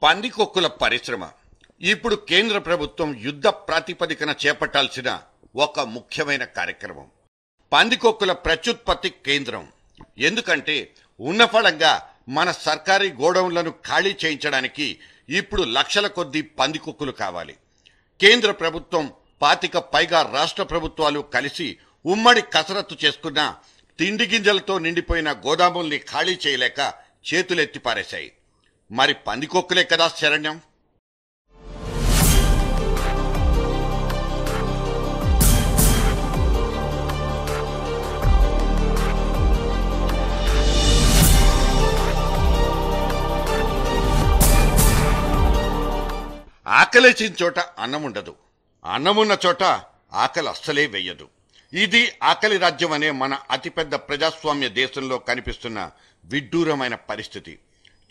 పందికొక్కుల పరిశ్రమ ఇప్పుడు కేంద్ర ప్రభుత్వం యుద్ధ ప్రాతిపదికన చేపట్టాల్సిన ఒక ముఖ్యమైన కార్యక్రమం. పందికొక్కుల ప్రత్యుత్పత్తి కేంద్రం. ఎందుకంటే ఉన్నఫలంగా మన సర్కారీ గోడౌన్లను ఖాళీ చేయించడానికి ఇప్పుడు లక్షల కొద్దీ పందికొక్కులు కావాలి. కేంద్ర ప్రభుత్వం 25 పైగా రాష్ట్ర ప్రభుత్వాలు కలిసి ఉమ్మడి కసరత్తు చేసుకున్న తిండి గింజలతో నిండిపోయిన గోదాముల్ని ఖాళీ చేయలేక చేతులెత్తి పారేశాయి. మరి పందికొక్కులే కదా శరణ్యం. ఆకలేసిన చోట అన్నం ఉండదు, అన్నమున్న చోట ఆకలి అస్సలే వెయ్యదు. ఇది ఆకలి రాజ్యం అనే మన అతిపెద్ద ప్రజాస్వామ్య దేశంలో కనిపిస్తున్న విడ్డూరమైన పరిస్థితి.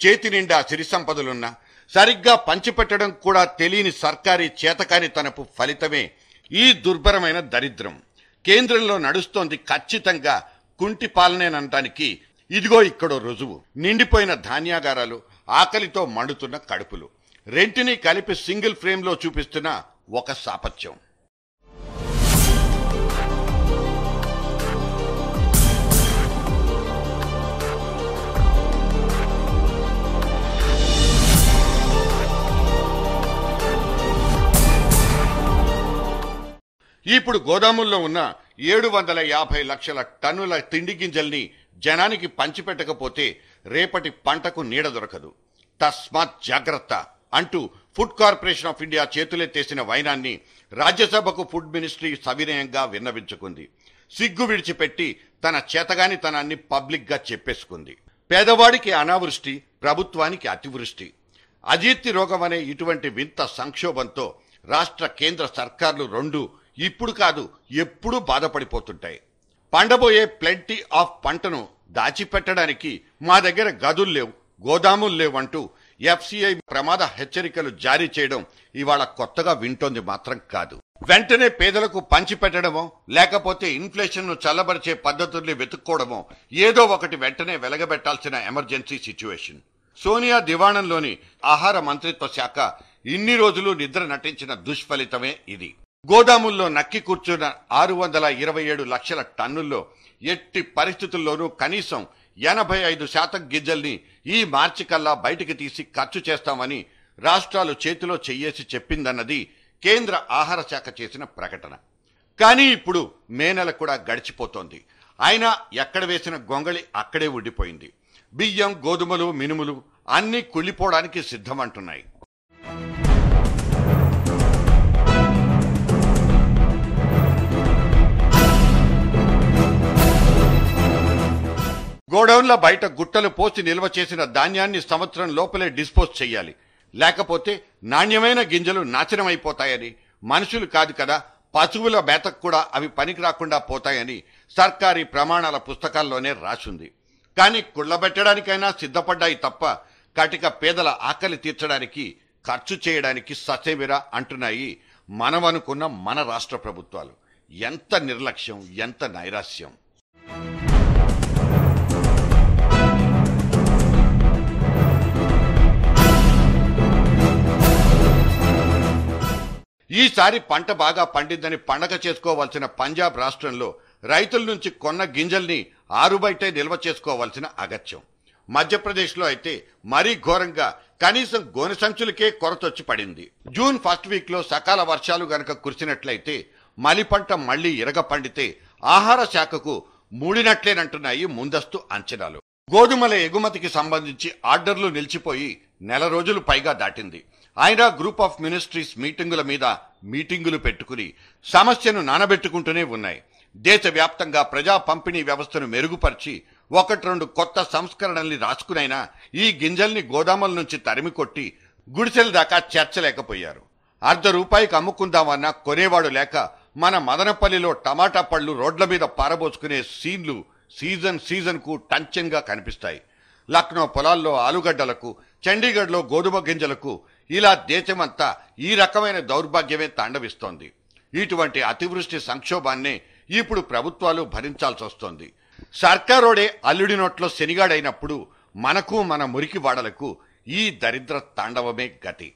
చేతి నిండా సిరి సంపదలున్నా సరిగ్గా పంచిపెట్టడం కూడా తెలియని సర్కారీ చేతకానితనపు ఫలితమే ఈ దుర్భరమైన దరిద్రం. కేంద్రంలో నడుస్తోంది ఖచ్చితంగా కుంటి పాలనేననడానికి ఇదిగో ఇక్కడో రుజువు. నిండిపోయిన ధాన్యాగారాలు, ఆకలితో మండుతున్న కడుపులు, రెంటిని కలిపి సింగిల్ ఫ్రేమ్ లో చూపిస్తున్న ఒక సాపత్యం. ఇప్పుడు గోదాముల్లో ఉన్న 750 లక్షల టన్నుల తిండి గింజల్ని జనానికి పంచిపెట్టకపోతే రేపటి పంటకు నీడ దొరకదు. తస్మాత్ జాగ్రత్త అంటూ ఫుడ్ కార్పొరేషన్ ఆఫ్ ఇండియా చేతులెత్తేసిన వైనాన్ని రాజ్యసభకు ఫుడ్ మినిస్ట్రీ సవినయంగా విన్నవించుకుంది. సిగ్గు విడిచిపెట్టి తన చేతగానితనాన్ని పబ్లిక్ గా చెప్పేసుకుంది. పేదవాడికి అనావృష్టి, ప్రభుత్వానికి అతివృష్టి. అజీర్తి రోగం అనే ఇటువంటి వింత సంక్షోభంతో రాష్ట్ర కేంద్ర సర్కార్లు రెండు ఇప్పుడు కాదు ఎప్పుడూ బాధపడిపోతుంటాయి. పండబోయే ప్లెంటీ ఆఫ్ పంటను దాచిపెట్టడానికి మా దగ్గర గదులు లేవు, గోదాములు లేవంటూ ఎఫ్సిఐ ప్రమాద హెచ్చరికలు జారీ చేయడం ఇవాళ కొత్తగా వింటోంది మాత్రం కాదు. వెంటనే పేదలకు పంచిపెట్టడమో లేకపోతే ఇన్ఫ్లేషన్ ను చల్లబరిచే పద్ధతుల్ని వెతుక్కోవడమో ఏదో ఒకటి వెంటనే వెలగబెట్టాల్సిన ఎమర్జెన్సీ సిచ్యువేషన్. సోనియా దివాణంలోని ఆహార మంత్రిత్వ శాఖ ఇన్ని రోజులు నిద్ర నటించిన దుష్ఫలితమే ఇది. గోదాముల్లో నక్కి కూర్చున్న 627 లక్షల టన్నుల్లో ఎట్టి పరిస్థితుల్లోనూ కనీసం 85% గింజల్ని ఈ మార్చి కల్లా బయటికి తీసి ఖర్చు చేస్తామని రాష్ట్రాలు చేతిలో చెయ్యేసి చెప్పిందన్నది కేంద్ర ఆహార శాఖ చేసిన ప్రకటన. కానీ ఇప్పుడు మే నెల కూడా గడిచిపోతోంది. అయినా ఎక్కడ వేసిన గొంగళి అక్కడే ఉండిపోయింది. బియ్యం, గోధుమలు, మినుములు అన్నీ కుళ్ళిపోవడానికి సిద్ధమంటున్నాయి. గోడౌన్ల బయట గుట్టలు పోసి నిల్వ చేసిన ధాన్యాన్ని సంవత్సరం లోపలే డిస్పోజ్ చెయ్యాలి. లేకపోతే నాణ్యమైన గింజలు నాశనమైపోతాయని, మనుషులు కాదు కదా పశువుల మేతకు కూడా అవి పనికి రాకుండా పోతాయని సర్కారీ ప్రమాణాల పుస్తకాల్లోనే రాసుంది. కానీ కుళ్ళబెట్టడానికైనా సిద్ధపడ్డాయి తప్ప కటిక పేదల ఆకలి తీర్చడానికి, ఖర్చు చేయడానికి ససేమిరా అంటున్నాయి మనమనుకున్న మన రాష్ట్ర ప్రభుత్వాలు. ఎంత నిర్లక్ష్యం, ఎంత నైరాశ్యం. ఈసారి పంట బాగా పండిందని పండగ చేసుకోవాల్సిన పంజాబ్ రాష్ట్రంలో రైతుల నుంచి కొన్న గింజల్ని ఆరుబయటే నిల్వ చేసుకోవాల్సిన అగత్యం. మధ్యప్రదేశ్లో అయితే మరీ ఘోరంగా కనీసం గోనె సంచులకే కొరతొచ్చి పడింది. జూన్ ఫస్ట్ వీక్ లో సకాల వర్షాలు గనక కురిసినట్లయితే మలి పంట మళ్లీ ఇరగ పండితే ఆహార శాఖకు మూడినట్లేనంటున్నాయి ముందస్తు అంచనాలు. గోధుమల ఎగుమతికి సంబంధించి ఆర్డర్లు నిలిచిపోయి నెల రోజులు పైగా దాటింది. ఆయన గ్రూప్ ఆఫ్ మినిస్ట్రీస్ మీటింగుల మీద మీటింగులు పెట్టుకుని సమస్యను నానబెట్టుకుంటూనే ఉన్నాయి. దేశవ్యాప్తంగా ప్రజా పంపిణీ వ్యవస్థను మెరుగుపరిచి 1-2 కొత్త సంస్కరణల్ని రాసుకునైనా ఈ గింజల్ని గోదాముల నుంచి తరిమికొట్టి గుడిసెల దాకా చేర్చలేకపోయారు. ₹1 అమ్ముకుందామన్నా కొనేవాడు లేక మన మదనపల్లిలో టమాటా పళ్ళు రోడ్ల మీద పారబోసుకునే సీన్లు సీజన్ కు టెన్షన్ గా కనిపిస్తాయి. లక్నో పొలాల్లో ఆలుగడ్డలకు, చండీగఢ్లో గోధుమ గింజలకు ఇలా దేశమంతా ఈ రకమైన దౌర్భాగ్యమే తాండవిస్తోంది. ఇటువంటి అతివృష్టి సంక్షోభాన్నే ఇప్పుడు ప్రభుత్వాలు భరించాల్సి వస్తోంది. సర్కారోడే అల్లుడి నోట్లో శనిగాడైనప్పుడు మనకు మన మురికి వాడలకు ఈ దరిద్ర తాండవమే గతి.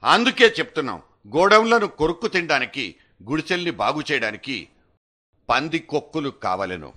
అందుకే చెప్తున్నాం, గోడౌన్లను కొరుక్కు తినడానికి, గుడిసెల్ని బాగు చేయడానికి పంది కొక్కులు కావలెను.